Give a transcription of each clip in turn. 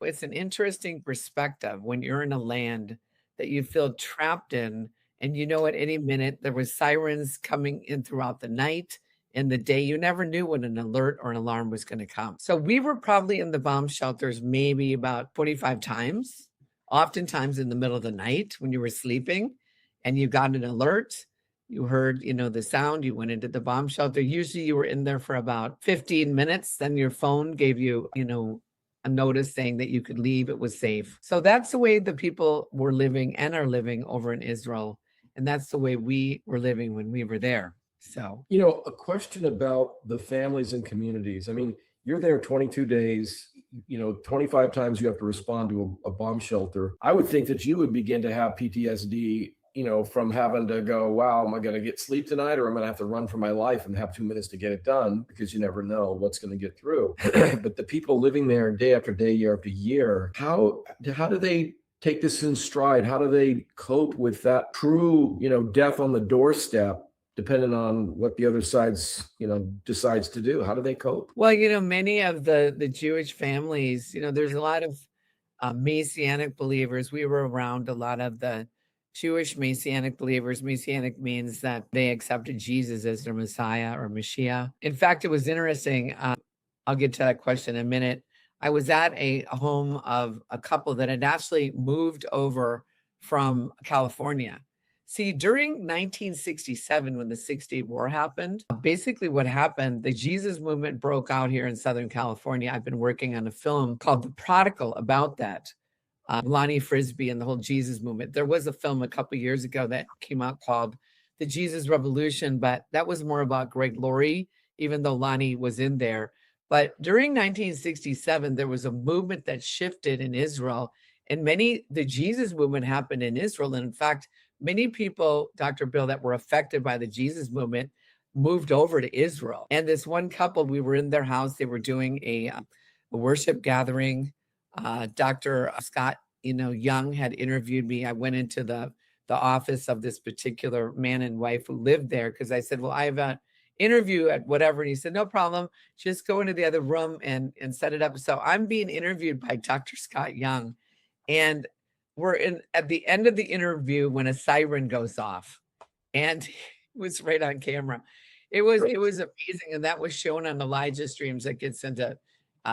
It's an interesting perspective when you're in a land that you feel trapped in, and you know at any minute there was sirens coming in throughout the night and the day. You never knew when an alert or an alarm was going to come. So we were probably in the bomb shelters maybe about 45 times, oftentimes in the middle of the night when you were sleeping and you got an alert. You heard, the sound, you went into the bomb shelter. Usually you were in there for about 15 minutes. Then your phone gave you, a notice saying that you could leave, it was safe. So that's the way the people were living and are living over in Israel. And that's the way we were living when we were there. So, A question about the families and communities. I mean, you're there 22 days, 25 times you have to respond to a bomb shelter. I would think that you would begin to have PTSD, from having to go, wow, am I going to get sleep tonight, or I'm going to have to run for my life and have 2 minutes to get it done, because you never know what's going to get through. But the people living there day after day, year after year, how do they take this in stride? How do they cope with that true, death on the doorstep, depending on what the other side's, decides to do? How do they cope? well, many of the Jewish families, there's a lot of Messianic believers. We were around a lot of the Jewish Messianic believers. Messianic means that they accepted Jesus as their Messiah or Mashiach. In fact, it was interesting. I'll get to that question in a minute. I was at a home of a couple that had actually moved over from California. See, during 1967, when the 6-Day War happened, basically what happened, the Jesus movement broke out here in Southern California. I've been working on a film called The Prodigal about that. Lonnie Frisbee and the whole Jesus movement. There was a film a couple years ago that came out called The Jesus Revolution, but that was more about Greg Laurie, even though Lonnie was in there. But during 1967, there was a movement that shifted in Israel, and the Jesus movement happened in Israel. And in fact, many people, Dr. Bill, that were affected by the Jesus movement moved over to Israel. And this one couple, we were in their house, they were doing a worship gathering. Dr. Scott, Young had interviewed me. I went into the office of this particular man and wife who lived there because I said, well, I have an interview at whatever. And he said, no problem. Just go into the other room and set it up. So I'm being interviewed by Dr. Scott Young. And we're at the end of the interview when a siren goes off. And it was right on camera. It was amazing. And that was shown on Elijah Streams that gets into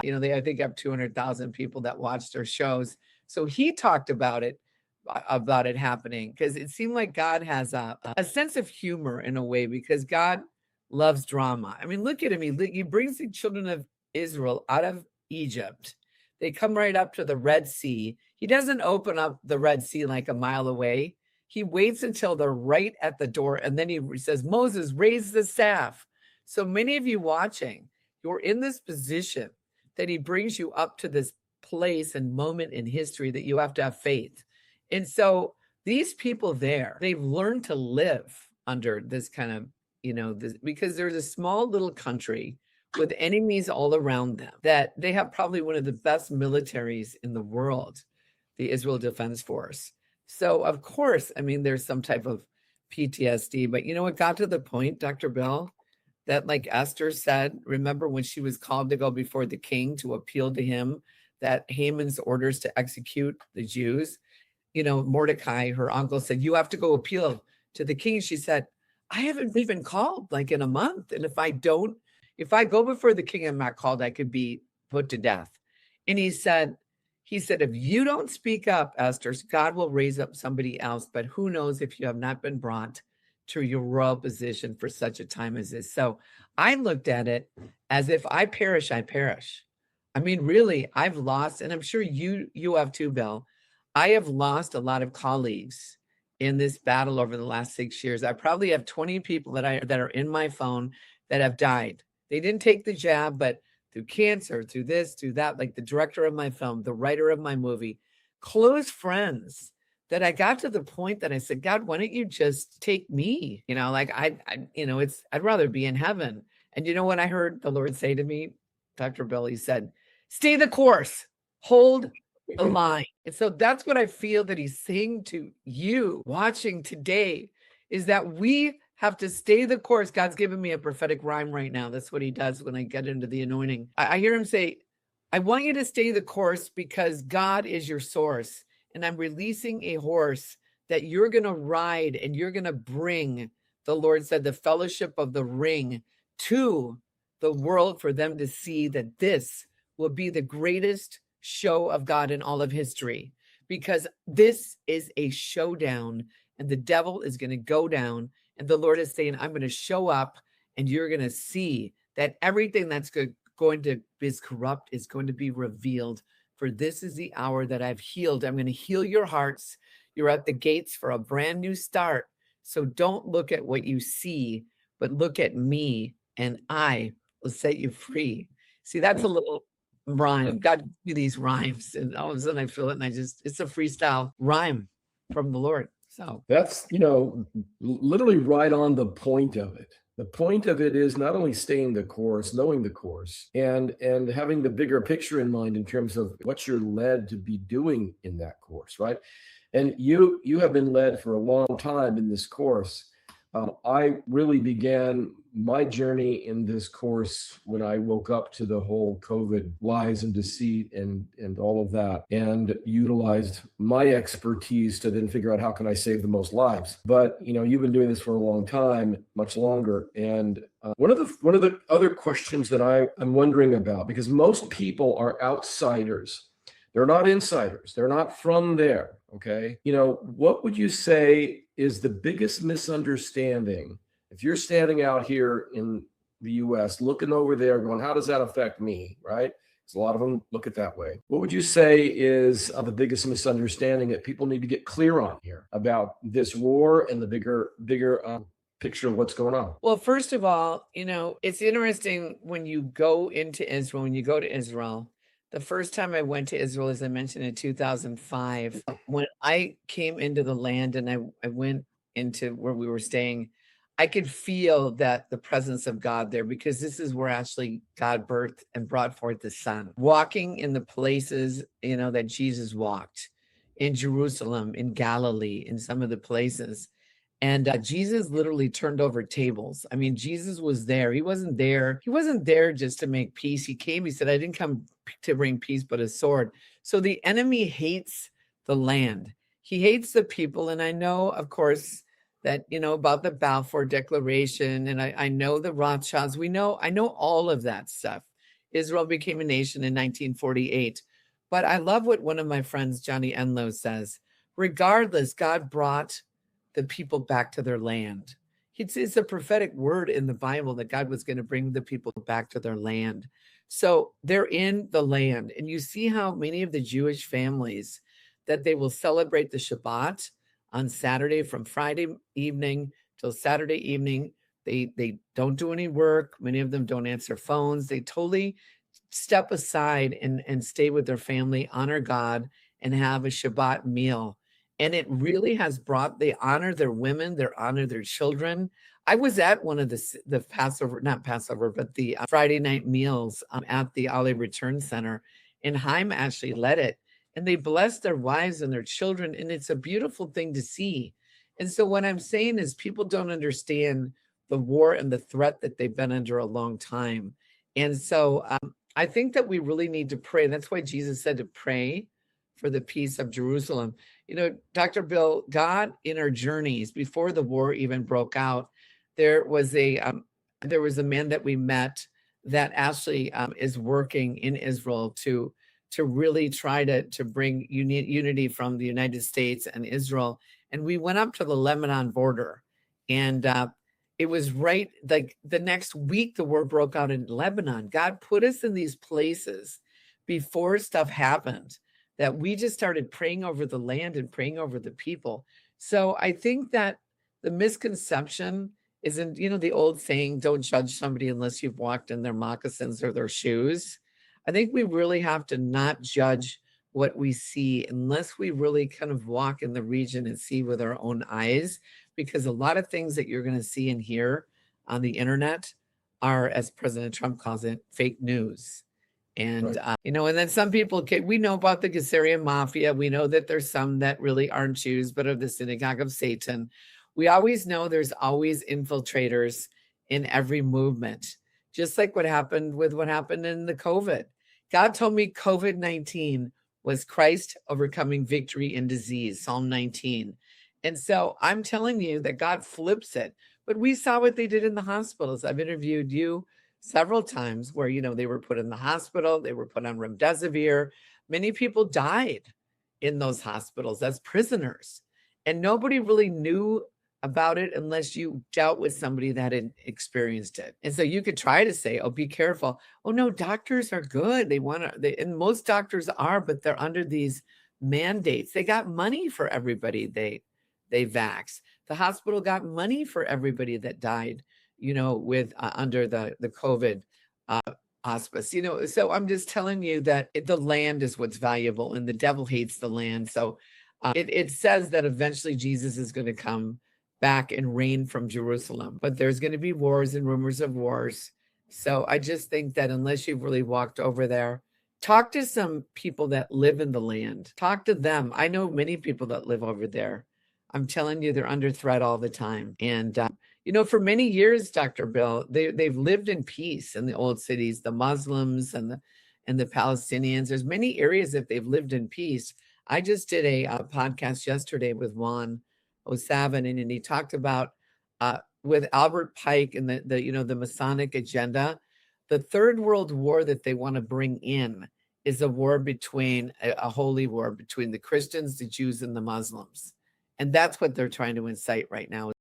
they, I think, have 200,000 people that watch their shows. So he talked about it happening because it seemed like God has a sense of humor in a way, because God loves drama. I mean, look at him. He brings the children of Israel out of Egypt. They come right up to the Red Sea. He doesn't open up the Red Sea like a mile away. He waits until they're right at the door. And then he says, Moses, raise the staff. So many of you watching, you're in this position that he brings you up to this place and moment in history that you have to have faith. And so these people there, they've learned to live under this kind of, because there's a small little country with enemies all around them, that they have probably one of the best militaries in the world, the Israel Defense Force. So of course, there's some type of PTSD, but it got to the point, Dr. Bill, that like Esther said, remember when she was called to go before the king to appeal to him, that Haman's orders to execute the Jews, Mordecai, her uncle, said, you have to go appeal to the king. She said, I haven't been called like in a month. And if I go before the king, I'm not called, I could be put to death. And he said, if you don't speak up, Esther, God will raise up somebody else. But who knows if you have not been brought to your royal position for such a time as this. So I looked at it as if I perish, I perish. Really, I've lost, and I'm sure you have too, Bill. I have lost a lot of colleagues in this battle over the last 6 years. I probably have 20 people that are in my phone that have died. They didn't take the jab, but through cancer, through this, through that, like the director of my film, the writer of my movie, close friends, that I got to the point that I said, God, why don't you just take me? I'd rather be in heaven. And you know what I heard the Lord say to me, Dr. Bill? He said, stay the course, hold the line. And so that's what I feel that he's saying to you watching today, is that we have to stay the course. God's given me a prophetic rhyme right now. That's what he does when I get into the anointing. I hear him say, I want you to stay the course because God is your source. And I'm releasing a horse that you're going to ride and you're going to bring, the Lord said, the fellowship of the ring to the world for them to see that this will be the greatest show of God in all of history. Because this is a showdown and the devil is going to go down. And the Lord is saying, I'm going to show up and you're going to see that everything that's going to is corrupt is going to be revealed. For this is the hour that I've healed. I'm going to heal your hearts. You're at the gates for a brand new start. So don't look at what you see, but look at me and I will set you free. See, that's a little rhyme. God gave me these rhymes and all of a sudden I feel it and it's a freestyle rhyme from the Lord. So That's, literally right on the point of it. The point of it is not only staying the course, knowing the course, and having the bigger picture in mind in terms of what you're led to be doing in that course, right? And you have been led for a long time in this course. I really began my journey in this course when I woke up to the whole COVID lies and deceit and all of that, and utilized my expertise to then figure out how can I save the most lives. But you've been doing this for a long time, much longer. And one of the other questions that I'm wondering about, because most people are outsiders. They're not insiders. They're not from there. Okay. What would you say is the biggest misunderstanding if you're standing out here in the US looking over there going, how does that affect me? Right? Because a lot of them look at that way. What would you say is the biggest misunderstanding that people need to get clear on here about this war and the bigger picture of what's going on? well, first of all, it's interesting when you go into Israel, when you go to Israel. The first time I went to Israel, as I mentioned, in 2005, when I came into the land and I went into where we were staying, I could feel that the presence of God there, because this is where actually God birthed and brought forth the Son. Walking in the places, that Jesus walked in Jerusalem, in Galilee, in some of the places. And Jesus literally turned over tables. I mean, Jesus was there. He wasn't there. He wasn't there just to make peace. He came, he said, I didn't come to bring peace, but a sword. So the enemy hates the land. He hates the people. And I know, of course, that, about the Balfour Declaration. And I know the Rothschilds. I know all of that stuff. Israel became a nation in 1948. But I love what one of my friends, Johnny Enlow, says. Regardless, God brought the people back to their land. It's a prophetic word in the Bible that God was going to bring the people back to their land. So they're in the land. And you see how many of the Jewish families that they will celebrate the Shabbat on Saturday from Friday evening till Saturday evening. They don't do any work. Many of them don't answer phones. They totally step aside and stay with their family, honor God, and have a Shabbat meal. And it really has they honor their women, they honor their children. I was at one of the Passover, not Passover, but the Friday night meals at the Olive Return Center. And Haim actually led it. And they blessed their wives and their children. And it's a beautiful thing to see. And so what I'm saying is people don't understand the war and the threat that they've been under a long time. And so I think that we really need to pray. That's why Jesus said to pray for the peace of Jerusalem. Dr. Bill, God in our journeys before the war even broke out, there was a man that we met that actually is working in Israel to really try to bring unity from the United States and Israel. And we went up to the Lebanon border, and it was right like the next week the war broke out in Lebanon. God put us in these places before stuff happened, that we just started praying over the land and praying over the people. So I think that the misconception isn't, the old saying, don't judge somebody unless you've walked in their moccasins or their shoes. I think we really have to not judge what we see unless we really kind of walk in the region and see with our own eyes, because a lot of things that you're going to see and hear on the internet are, as President Trump calls it, fake news. And, Right. And then some people, we know about the Gasserian Mafia. We know that there's some that really aren't Jews, but of the synagogue of Satan. We always know there's always infiltrators in every movement, just like what happened in the COVID. God told me COVID-19 was Christ overcoming victory in disease, Psalm 19. And so I'm telling you that God flips it. But we saw what they did in the hospitals. I've interviewed you several times where, they were put in the hospital, they were put on remdesivir. Many people died in those hospitals as prisoners. And nobody really knew about it unless you dealt with somebody that had experienced it. And so you could try to say, oh, be careful. Oh, no, doctors are good. They want to, and most doctors are, but they're under these mandates. They got money for everybody they vax. The hospital got money for everybody that died, with under the COVID hospice. So I'm just telling you that the land is what's valuable, and the devil hates the land. So it says that eventually Jesus is going to come back and reign from Jerusalem, but there's going to be wars and rumors of wars. So I just think that unless you've really walked over there, talk to some people that live in the land. Talk to them. I know many people that live over there. I'm telling you, they're under threat all the time. And, for many years, Dr. Bill, they've lived in peace in the old cities, the Muslims and the Palestinians. There's many areas that they've lived in peace. I just did a podcast yesterday with Juan O'Savin, and he talked about with Albert Pike and the Masonic agenda, the third world war that they want to bring in is a war between a holy war between the Christians, the Jews, and the Muslims. And that's what they're trying to incite right now,